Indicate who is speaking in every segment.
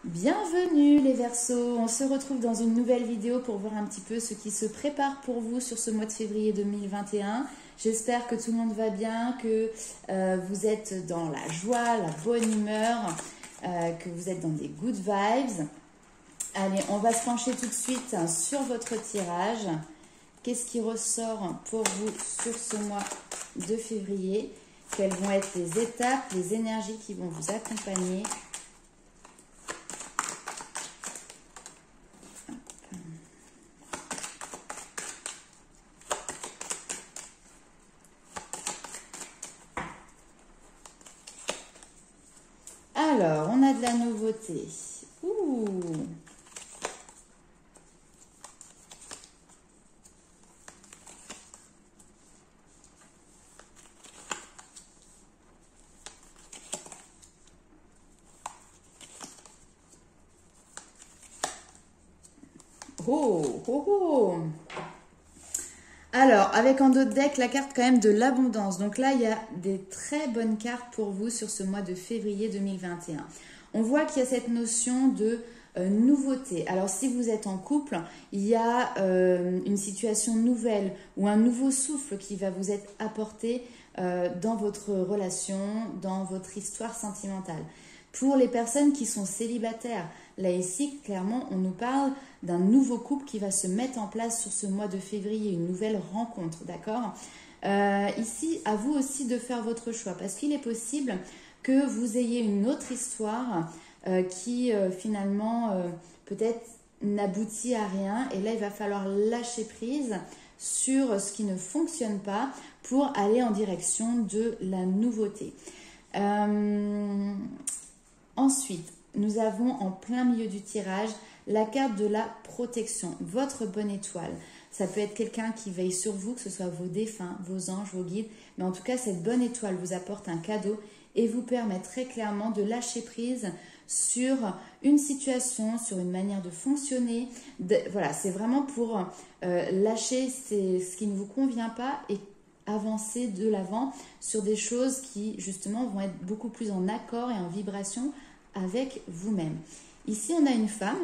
Speaker 1: Bienvenue les Verseaux, on se retrouve dans une nouvelle vidéo pour voir un petit peu ce qui se prépare pour vous sur ce mois de février 2021. J'espère que tout le monde va bien, que vous êtes dans la joie, la bonne humeur, que vous êtes dans des good vibes. Allez, on va se pencher tout de suite sur votre tirage. Qu'est-ce qui ressort pour vous sur ce mois de février? Quelles vont être les étapes, les énergies qui vont vous accompagner? Alors, on a de la nouveauté. Ouh! Oh, oh, oh. Alors, avec en d'autres decks, la carte quand même de l'abondance. Donc là, il y a des très bonnes cartes pour vous sur ce mois de février 2021. On voit qu'il y a cette notion de nouveauté. Alors, si vous êtes en couple, il y a une situation nouvelle ou un nouveau souffle qui va vous être apporté dans votre relation, dans votre histoire sentimentale. Pour les personnes qui sont célibataires, là ici, clairement, on nous parle d'un nouveau couple qui va se mettre en place sur ce mois de février, une nouvelle rencontre, d'accord? Ici, à vous aussi de faire votre choix, parce qu'il est possible que vous ayez une autre histoire qui finalement peut-être n'aboutit à rien, et là, il va falloir lâcher prise sur ce qui ne fonctionne pas pour aller en direction de la nouveauté. Ensuite, nous avons en plein milieu du tirage la carte de la protection, votre bonne étoile. Ça peut être quelqu'un qui veille sur vous, que ce soit vos défunts, vos anges, vos guides. Mais en tout cas, cette bonne étoile vous apporte un cadeau et vous permet très clairement de lâcher prise sur une situation, sur une manière de fonctionner. Voilà, c'est vraiment pour lâcher ce qui ne vous convient pas et avancer de l'avant sur des choses qui justement vont être beaucoup plus en accord et en vibration avec vous-même. Ici, on a une femme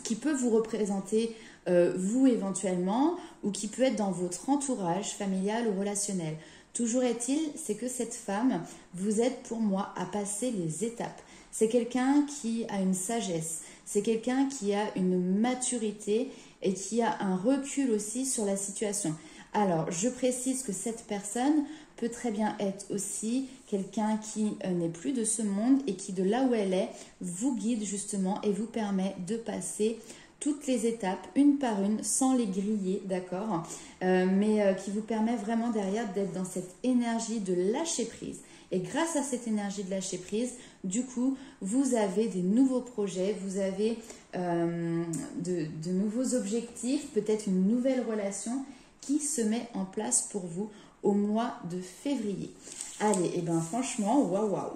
Speaker 1: qui peut vous représenter vous éventuellement, ou qui peut être dans votre entourage familial ou relationnel. Toujours est-il, c'est que cette femme vous aide pour moi à passer les étapes. C'est quelqu'un qui a une sagesse, c'est quelqu'un qui a une maturité et qui a un recul aussi sur la situation. Alors, je précise que cette personne peut très bien être aussi quelqu'un qui n'est plus de ce monde et qui, de là où elle est, vous guide justement et vous permet de passer toutes les étapes, une par une, sans les griller, d'accord, mais qui vous permet vraiment derrière d'être dans cette énergie de lâcher prise. Et grâce à cette énergie de lâcher prise, du coup, vous avez des nouveaux projets, vous avez de nouveaux objectifs, peut-être une nouvelle relation qui se met en place pour vous au mois de février. Allez, et bien franchement, waouh, waouh,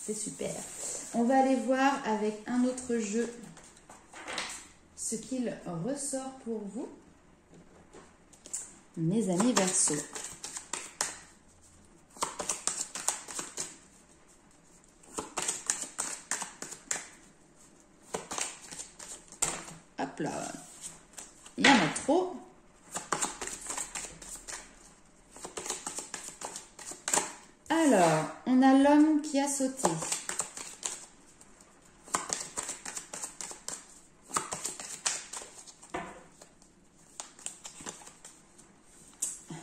Speaker 1: c'est super. On va aller voir avec un autre jeu ce qu'il ressort pour vous, mes amis Verseaux. Hop là, il y en a trop. Alors, on a l'homme qui a sauté.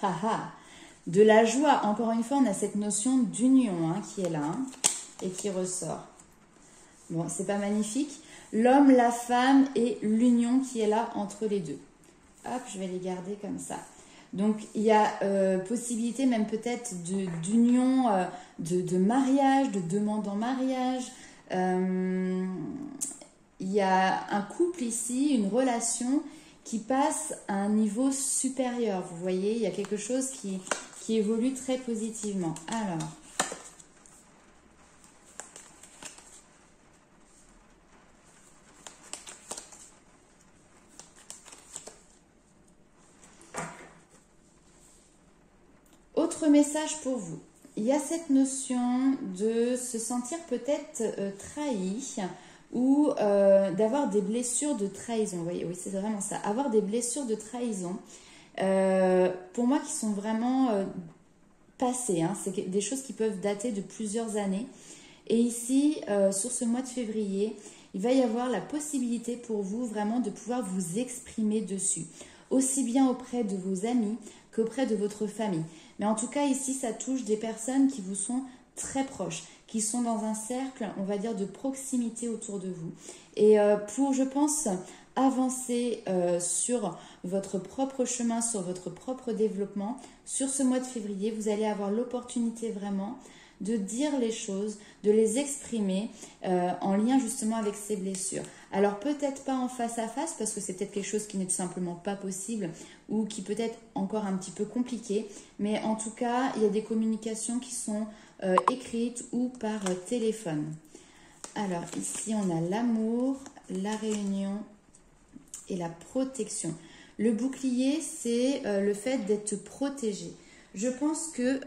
Speaker 1: Ah ah. De la joie, encore une fois, on a cette notion d'union qui est là et qui ressort. Bon, c'est pas magnifique. L'homme, la femme et l'union qui est là entre les deux. Hop, je vais les garder comme ça. Donc, il y a possibilité même peut-être d'union, de mariage, de demande en mariage. Il y a un couple ici, une relation qui passe à un niveau supérieur. Vous voyez, il y a quelque chose qui évolue très positivement. Alors, autre message pour vous. Il y a cette notion de se sentir peut-être trahi ou d'avoir des blessures de trahison. Vous voyez, oui, c'est vraiment ça. Avoir des blessures de trahison, pour moi, qui sont vraiment passées. Hein. C'est des choses qui peuvent dater de plusieurs années. Et ici, sur ce mois de février, il va y avoir la possibilité pour vous vraiment de pouvoir vous exprimer dessus, aussi bien auprès de vos amis qu'auprès de votre famille. Mais en tout cas, ici, ça touche des personnes qui vous sont très proches, qui sont dans un cercle, on va dire, de proximité autour de vous. Et pour, je pense, avancer sur votre propre chemin, sur votre propre développement, sur ce mois de février, vous allez avoir l'opportunité vraiment de dire les choses, de les exprimer en lien justement avec ces blessures. Alors peut-être pas en face à face parce que c'est peut-être quelque chose qui n'est tout simplement pas possible ou qui peut être encore un petit peu compliqué, mais en tout cas il y a des communications qui sont écrites ou par téléphone. Alors ici on a l'amour, la réunion et la protection. Le bouclier, c'est le fait d'être protégé. Je pense que...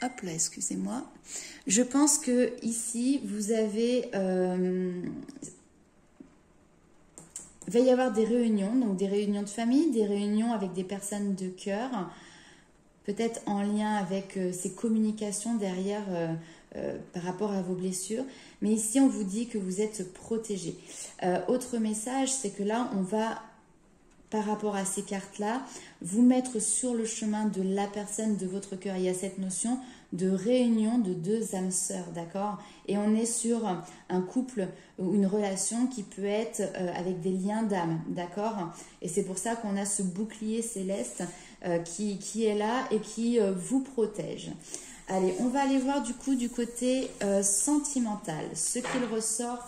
Speaker 1: hop là, excusez-moi. Je pense que ici, vous avez... il va y avoir des réunions, donc des réunions de famille, des réunions avec des personnes de cœur, peut-être en lien avec ces communications derrière par rapport à vos blessures. Mais ici, on vous dit que vous êtes protégé. Autre message, c'est que là, on va, par rapport à ces cartes-là, vous mettre sur le chemin de la personne de votre cœur. Il y a cette notion de réunion de deux âmes sœurs, d'accord? Et on est sur un couple ou une relation qui peut être avec des liens d'âme, d'accord? Et c'est pour ça qu'on a ce bouclier céleste qui est là et qui vous protège. Allez, on va aller voir du coup du côté sentimental, ce qu'il ressort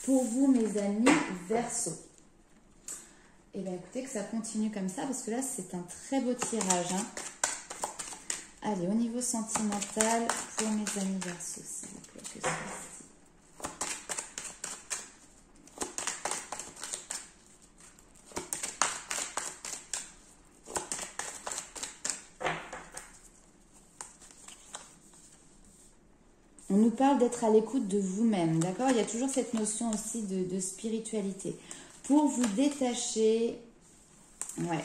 Speaker 1: pour vous, mes amis Verseaux. Et bien écoutez que ça continue comme ça parce que là c'est un très beau tirage. Hein. Allez, au niveau sentimental, pour mes amis Verseaux, s'il vous plaît, que ceci. On nous parle d'être à l'écoute de vous-même, d'accord? Il y a toujours cette notion aussi de spiritualité. Pour vous détacher, ouais,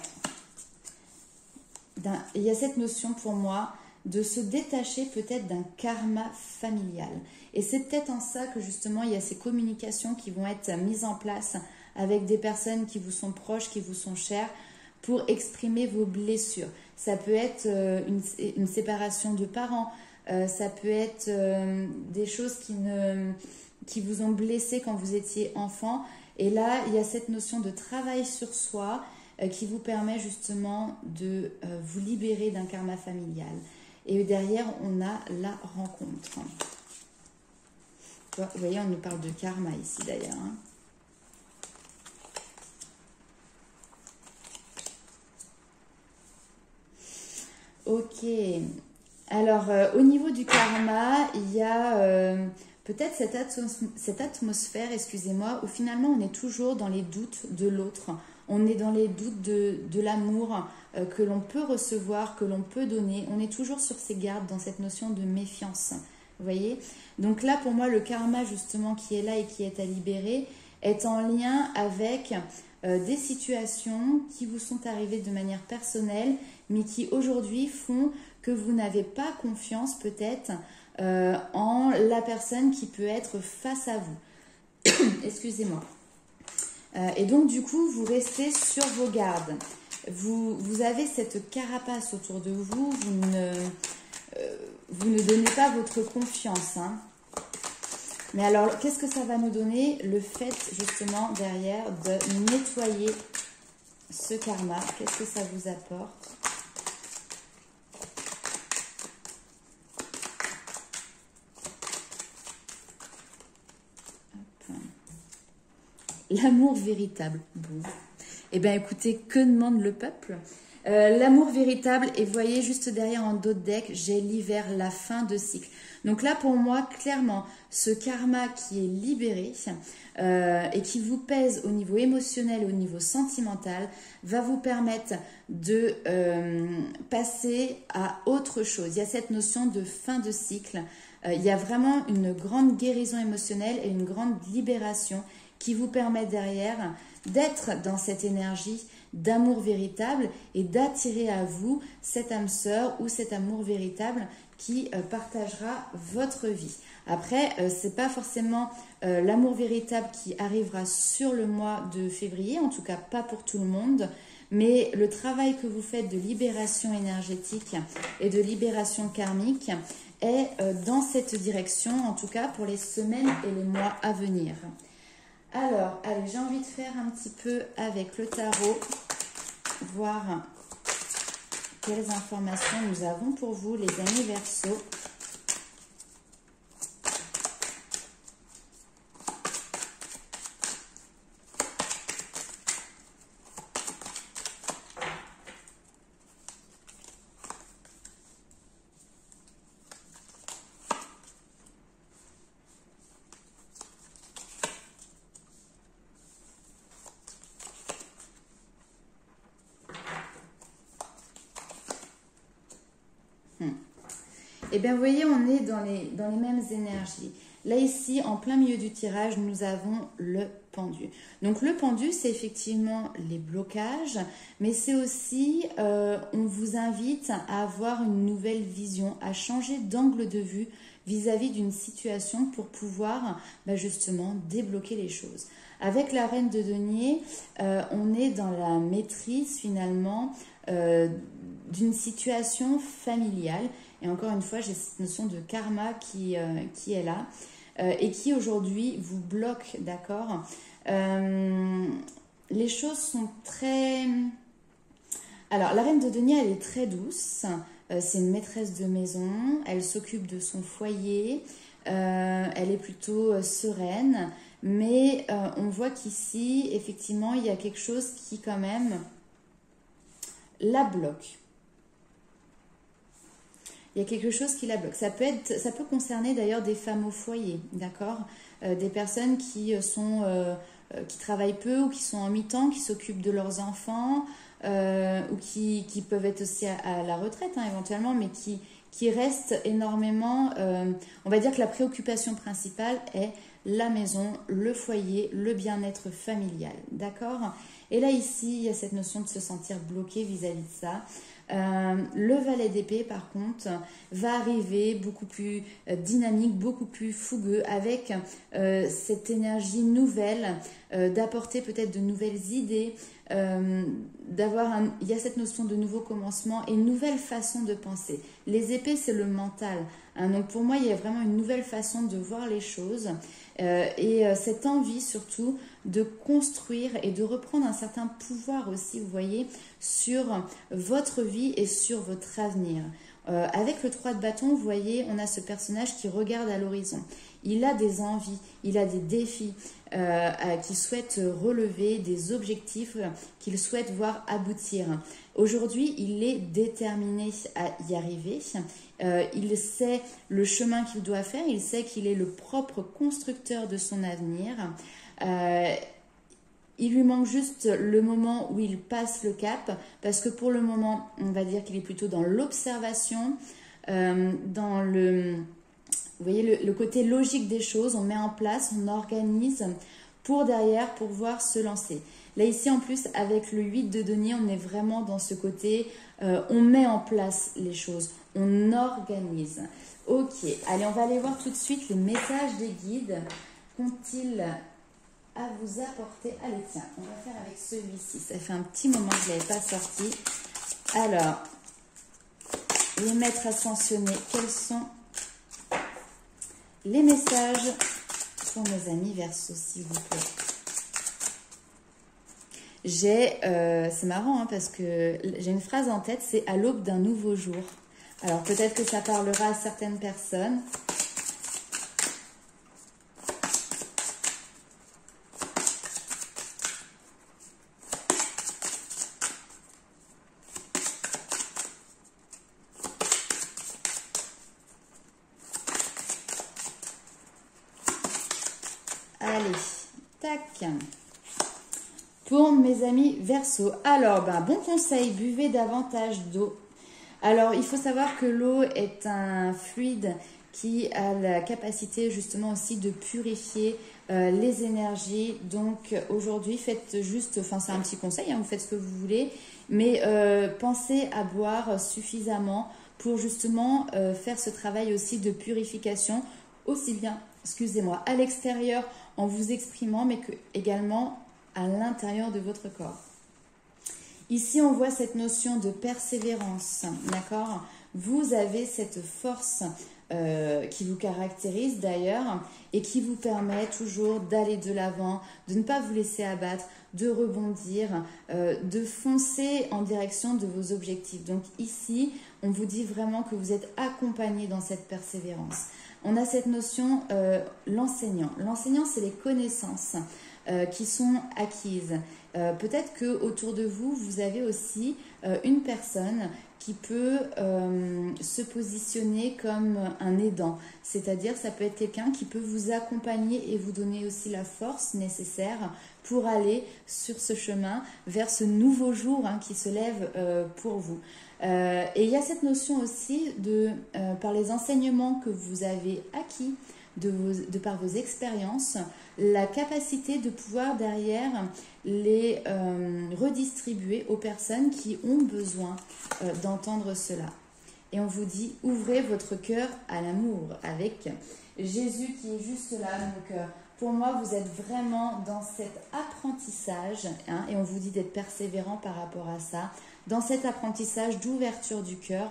Speaker 1: il y a cette notion pour moi de se détacher peut-être d'un karma familial. Et c'est peut-être en ça que justement il y a ces communications qui vont être mises en place avec des personnes qui vous sont proches, qui vous sont chères, pour exprimer vos blessures. Ça peut être une séparation de parents, ça peut être des choses qui vous ont blessé quand vous étiez enfant. Et là, il y a cette notion de travail sur soi qui vous permet justement de vous libérer d'un karma familial. Et derrière, on a la rencontre. Vous voyez, on nous parle de karma ici d'ailleurs. Hein. Ok. Alors, au niveau du karma, il y a peut-être cette atmosphère, excusez-moi, où finalement on est toujours dans les doutes de l'autre. On est dans les doutes de l'amour que l'on peut recevoir, que l'on peut donner. On est toujours sur ses gardes dans cette notion de méfiance. Vous voyez? Donc là, pour moi, le karma justement qui est là et qui est à libérer est en lien avec des situations qui vous sont arrivées de manière personnelle, mais qui aujourd'hui font que vous n'avez pas confiance peut-être en la personne qui peut être face à vous. Excusez-moi. Et donc du coup, vous restez sur vos gardes. Vous avez cette carapace autour de vous, vous ne donnez pas votre confiance. Hein. Mais alors, qu'est-ce que ça va nous donner? Le fait justement derrière de nettoyer ce karma. Qu'est-ce que ça vous apporte? L'amour véritable. Bon. Eh bien, écoutez, que demande le peuple? L'amour véritable, et vous voyez juste derrière en dos de deck, j'ai l'hiver, la fin de cycle. Donc là, pour moi, clairement, ce karma qui est libéré et qui vous pèse au niveau émotionnel, au niveau sentimental, va vous permettre de passer à autre chose. Il y a cette notion de fin de cycle Il y a vraiment une grande guérison émotionnelle et une grande libération qui vous permet derrière d'être dans cette énergie d'amour véritable et d'attirer à vous cette âme sœur ou cet amour véritable qui partagera votre vie. Après, c'est pas forcément l'amour véritable qui arrivera sur le mois de février, en tout cas pas pour tout le monde, mais le travail que vous faites de libération énergétique et de libération karmique est dans cette direction, en tout cas pour les semaines et les mois à venir. Alors, allez, j'ai envie de faire un petit peu avec le tarot, voir quelles informations nous avons pour vous, les amis Verseaux. Eh bien, vous voyez, on est dans les mêmes énergies. Là, ici, en plein milieu du tirage, nous avons le pendu. Donc, le pendu, c'est effectivement les blocages, mais c'est aussi, on vous invite à avoir une nouvelle vision, à changer d'angle de vue vis-à-vis d'une situation pour pouvoir justement débloquer les choses. Avec la reine de denier, on est dans la maîtrise finalement d'une situation familiale. Et encore une fois, j'ai cette notion de karma qui est là et qui aujourd'hui vous bloque, d'accord. Les choses sont très... Alors, la reine de denier, elle est très douce. C'est une maîtresse de maison. Elle s'occupe de son foyer. Elle est plutôt sereine. Mais on voit qu'ici, effectivement, il y a quelque chose qui, quand même, la bloque. Il y a quelque chose qui la bloque. Ça peut concerner d'ailleurs des femmes au foyer, d'accord, des personnes qui travaillent peu ou qui sont en mi-temps, qui s'occupent de leurs enfants ou qui peuvent être aussi à la retraite éventuellement, mais qui restent énormément... on va dire que la préoccupation principale est la maison, le foyer, le bien-être familial, d'accord. Et là, ici, il y a cette notion de se sentir bloqué vis-à-vis de ça. Le valet d'épée, par contre, va arriver beaucoup plus dynamique, beaucoup plus fougueux, avec cette énergie nouvelle, d'apporter peut-être de nouvelles idées, il y a cette notion de nouveau commencement et une nouvelle façon de penser. Les épées, c'est le mental. Donc pour moi, il y a vraiment une nouvelle façon de voir les choses et cette envie surtout de construire et de reprendre un certain pouvoir aussi, vous voyez, sur votre vie et sur votre avenir. Avec le 3 de bâton, vous voyez, on a ce personnage qui regarde à l'horizon. Il a des envies, il a des défis qu'il souhaite relever, des objectifs qu'il souhaite voir aboutir. Aujourd'hui, il est déterminé à y arriver. Il sait le chemin qu'il doit faire, il sait qu'il est le propre constructeur de son avenir. Il lui manque juste le moment où il passe le cap, parce que pour le moment, on va dire qu'il est plutôt dans l'observation, dans le... Vous voyez, le côté logique des choses, on met en place, on organise pour derrière pouvoir se lancer. Là, ici, en plus, avec le 8 de denier, on est vraiment dans ce côté, on met en place les choses, on organise. Ok, allez, on va aller voir tout de suite les messages des guides. Qu'ont-ils à vous apporter? Allez, tiens, on va faire avec celui-ci. Ça fait un petit moment que je ne l'avais pas sorti. Alors, les maîtres ascensionnés, quels sont les messages pour nos amis Verseaux, s'il vous plaît? C'est marrant parce que j'ai une phrase en tête, c'est à l'aube d'un nouveau jour. Alors peut-être que ça parlera à certaines personnes. Allez, tac. Pour mes amis Verseaux, alors, bon conseil, buvez davantage d'eau. Alors, il faut savoir que l'eau est un fluide qui a la capacité justement aussi de purifier les énergies. Donc aujourd'hui, faites juste, enfin c'est un petit conseil, hein, vous faites ce que vous voulez, mais pensez à boire suffisamment pour justement faire ce travail aussi de purification, aussi bien, excusez-moi, à l'extérieur en vous exprimant, mais que également à l'intérieur de votre corps. Ici, on voit cette notion de persévérance, d'accord? Vous avez cette force qui vous caractérise d'ailleurs et qui vous permet toujours d'aller de l'avant, de ne pas vous laisser abattre, de rebondir, de foncer en direction de vos objectifs. Donc ici, on vous dit vraiment que vous êtes accompagné dans cette persévérance. On a cette notion, l'enseignant. L'enseignant, c'est les connaissances qui sont acquises. Peut-être que autour de vous, vous avez aussi une personne qui peut se positionner comme un aidant. C'est-à-dire, ça peut être quelqu'un qui peut vous accompagner et vous donner aussi la force nécessaire pour aller sur ce chemin vers ce nouveau jour hein, qui se lève pour vous. Et il y a cette notion aussi de, par les enseignements que vous avez acquis, de par vos expériences, la capacité de pouvoir derrière les redistribuer aux personnes qui ont besoin d'entendre cela. Et on vous dit, ouvrez votre cœur à l'amour avec Jésus qui est juste là. Donc pour moi, vous êtes vraiment dans cet apprentissage hein, et on vous dit d'être persévérant par rapport à ça, dans cet apprentissage d'ouverture du cœur,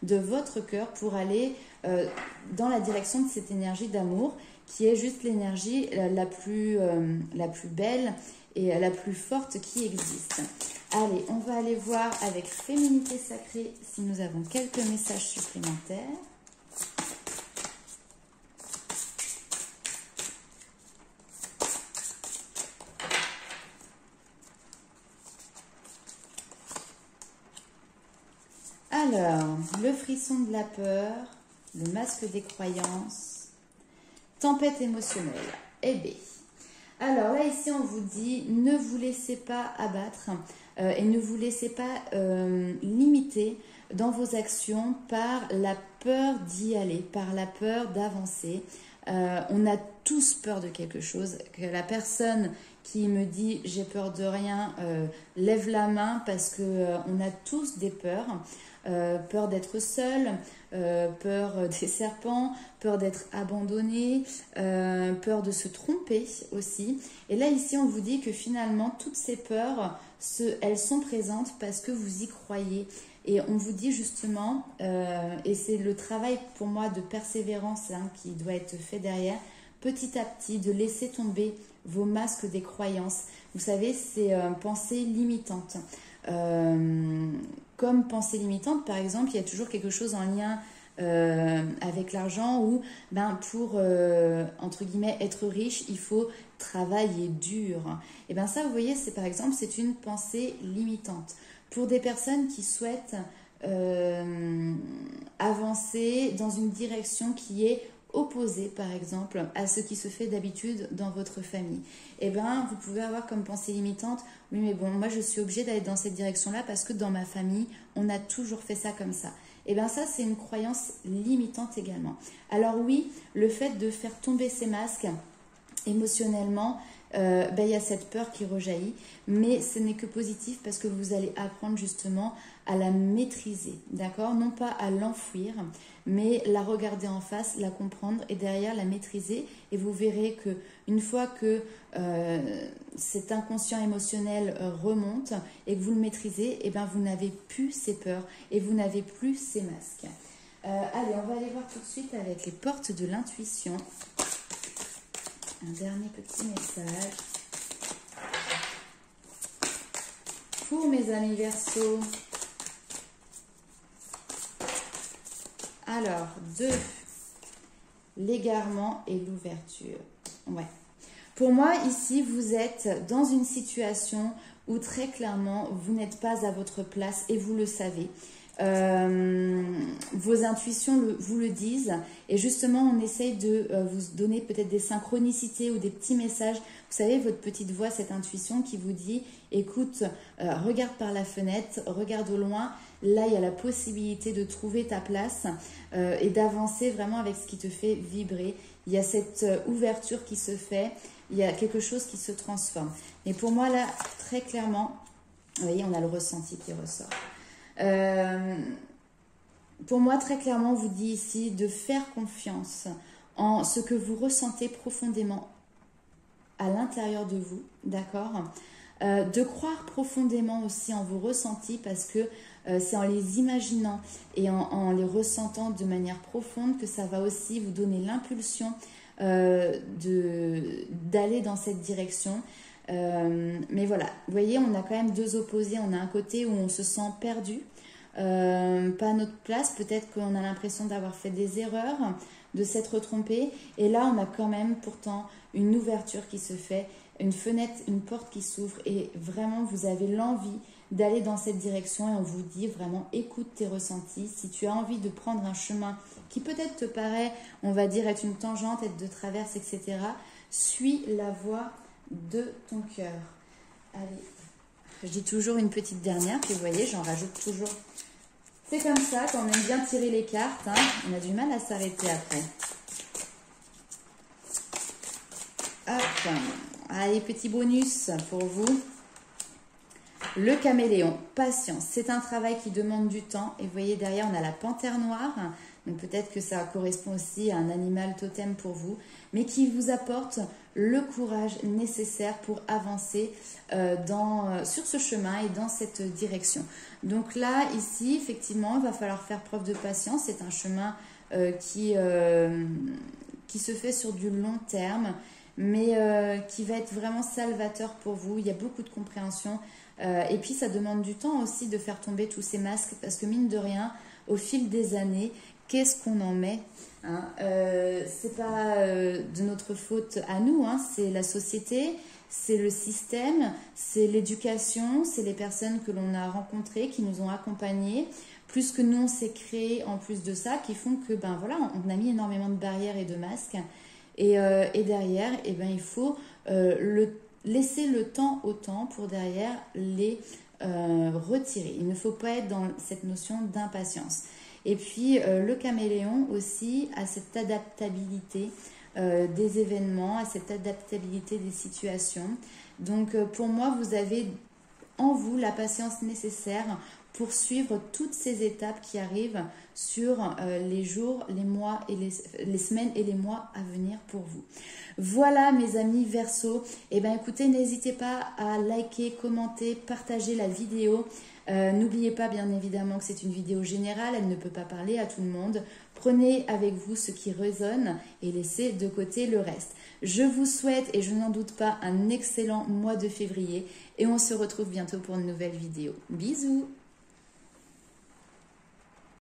Speaker 1: de votre cœur pour aller dans la direction de cette énergie d'amour qui est juste l'énergie la plus belle et la plus forte qui existe. Allez, on va aller voir avec Féminité Sacrée si nous avons quelques messages supplémentaires. Alors, le frisson de la peur, le masque des croyances, tempête émotionnelle. Eh bien, alors là ici on vous dit ne vous laissez pas abattre et ne vous laissez pas limiter dans vos actions par la peur d'y aller, par la peur d'avancer. On a tous peur de quelque chose. Que la personne qui me dit j'ai peur de rien lève la main parce que on a tous des peurs. Peur d'être seul, peur des serpents, peur d'être abandonné, peur de se tromper aussi. Et là, ici, on vous dit que finalement, toutes ces peurs, elles sont présentes parce que vous y croyez. Et on vous dit justement, et c'est le travail pour moi de persévérance hein, qui doit être fait derrière, petit à petit, de laisser tomber vos masques des croyances. Vous savez, c'est pensée limitante. Comme pensée limitante, par exemple, il y a toujours quelque chose en lien avec l'argent où pour, entre guillemets, être riche, il faut travailler dur. Et bien ça, vous voyez, c'est par exemple, c'est une pensée limitante. Pour des personnes qui souhaitent avancer dans une direction qui est opposé par exemple à ce qui se fait d'habitude dans votre famille, et vous pouvez avoir comme pensée limitante, oui mais bon moi je suis obligée d'aller dans cette direction là parce que dans ma famille on a toujours fait ça comme ça. Et ça c'est une croyance limitante également. Alors oui, le fait de faire tomber ces masques émotionnellement, il y a cette peur qui rejaillit, mais ce n'est que positif parce que vous allez apprendre justement à la maîtriser, d'accord? Non pas à l'enfouir, mais la regarder en face, la comprendre et derrière la maîtriser. Et vous verrez que une fois que cet inconscient émotionnel remonte et que vous le maîtrisez, vous n'avez plus ces peurs et vous n'avez plus ces masques. Allez, on va aller voir tout de suite avec les portes de l'intuition. Un dernier petit message pour mes amis Verseau. Alors, 2, l'égarement et l'ouverture. Ouais. Pour moi, ici, vous êtes dans une situation où très clairement, vous n'êtes pas à votre place et vous le savez. Vos intuitions vous le disent. Et justement, on essaye de vous donner peut-être des synchronicités ou des petits messages. Vous savez, votre petite voix, cette intuition qui vous dit, écoute, regarde par la fenêtre, regarde au loin. Là, il y a la possibilité de trouver ta place et d'avancer vraiment avec ce qui te fait vibrer. Il y a cette ouverture qui se fait. Il y a quelque chose qui se transforme. Et pour moi, là, très clairement, vous voyez, on a le ressenti qui ressort. Pour moi, très clairement, on vous dit ici de faire confiance en ce que vous ressentez profondément à l'intérieur de vous, d'accord? De croire profondément aussi en vos ressentis parce que c'est en les imaginant et en les ressentant de manière profonde que ça va aussi vous donner l'impulsion d'aller dans cette direction. Mais voilà, vous voyez, on a quand même deux opposés. On a un côté où on se sent perdu, pas à notre place. Peut-être qu'on a l'impression d'avoir fait des erreurs, de s'être trompé. Et là, on a quand même pourtant une ouverture qui se fait, une fenêtre, une porte qui s'ouvre. Et vraiment, vous avez l'envie d'aller dans cette direction. Et on vous dit vraiment, écoute tes ressentis. Si tu as envie de prendre un chemin qui peut-être te paraît, on va dire, être une tangente, être de traverse, etc., suis la voie de ton cœur. Allez, je dis toujours une petite dernière, puis vous voyez, j'en rajoute toujours. C'est comme ça, quand on aime bien tirer les cartes, hein, on a du mal à s'arrêter après. Hop, allez, petit bonus pour vous. Le caméléon, patience, c'est un travail qui demande du temps. Et vous voyez, derrière, on a la panthère noire. Donc peut-être que ça correspond aussi à un animal totem pour vous, mais qui vous apporte le courage nécessaire pour avancer sur ce chemin et dans cette direction. Donc là, ici, effectivement, il va falloir faire preuve de patience. C'est un chemin qui se fait sur du long terme, mais qui va être vraiment salvateur pour vous. Il y a beaucoup de compréhension. Et puis, ça demande du temps aussi de faire tomber tous ces masques, parce que mine de rien, au fil des années, qu'est-ce qu'on en met, hein, c'est pas de notre faute à nous, hein, c'est la société, c'est le système, c'est l'éducation, c'est les personnes que l'on a rencontrées, qui nous ont accompagnés, plus que nous on s'est créé en plus de ça, qui font que ben voilà, on a mis énormément de barrières et de masques, et derrière, eh ben, il faut laisser le temps au temps pour derrière les retirer. Il ne faut pas être dans cette notion d'impatience. Et puis le caméléon aussi a cette adaptabilité des événements, à cette adaptabilité des situations. Donc pour moi, vous avez en vous la patience nécessaire pour suivre toutes ces étapes qui arrivent sur les jours, les mois et les semaines et les mois à venir pour vous. Voilà mes amis Verseau. Eh bien écoutez, n'hésitez pas à liker, commenter, partager la vidéo. N'oubliez pas bien évidemment que c'est une vidéo générale, elle ne peut pas parler à tout le monde. Prenez avec vous ce qui résonne et laissez de côté le reste. Je vous souhaite, et je n'en doute pas, un excellent mois de février et on se retrouve bientôt pour une nouvelle vidéo. Bisous!